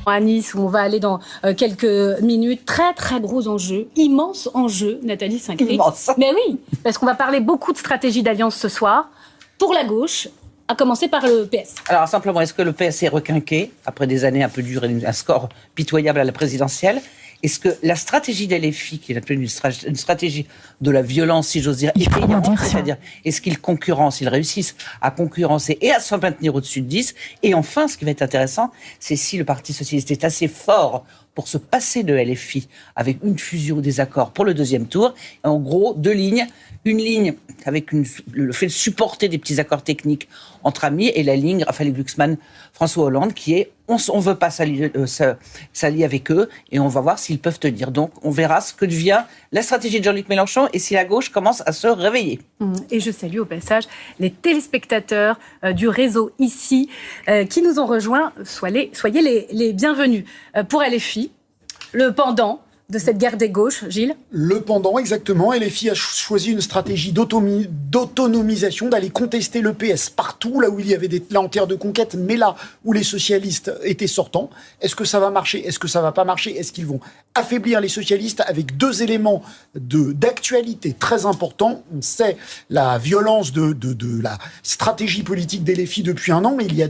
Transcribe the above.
À Nice, où on va aller dans quelques minutes. Très, très gros enjeu, immense enjeu, Nathalie Saint-Cricq. Mais oui, parce qu'on va parler beaucoup de stratégie d'alliance ce soir, pour la gauche, à commencer par le PS. Alors simplement, est-ce que le PS est requinqué, après des années un peu dures et un score pitoyable à la présidentielle ? Est-ce que la stratégie d'LFI, qui est une stratégie de la violence, si j'ose dire, c'est-à-dire est-ce qu'ils concurrencent, ils réussissent à concurrencer et à se maintenir au-dessus de 10 ? Et enfin, ce qui va être intéressant, c'est si le Parti socialiste est assez fort pour se passer de LFI avec une fusion des accords pour le deuxième tour. En gros, deux lignes. Une ligne avec le fait de supporter des petits accords techniques entre amis et la ligne Raphaël Glucksmann, François Hollande, qui est on ne veut pas s'allier avec eux et on va voir s'ils peuvent tenir. Donc on verra ce que devient la stratégie de Jean-Luc Mélenchon et si la gauche commence à se réveiller. Et je salue au passage les téléspectateurs du réseau ici qui nous ont rejoints. Soyez les bienvenus. Pour LFI, le pendant de cette guerre des gauches, Gilles ? Le pendant, exactement. LFI a choisi une stratégie d'autonomisation, d'aller contester le PS partout, là où il y avait des lanternes de conquête, mais là où les socialistes étaient sortants. Est-ce que ça va marcher ? Est-ce que ça va pas marcher ? Est-ce qu'ils vont affaiblir les socialistes avec deux éléments d'actualité très importants ? On sait la violence de la stratégie politique d'LFI depuis un an, mais il y a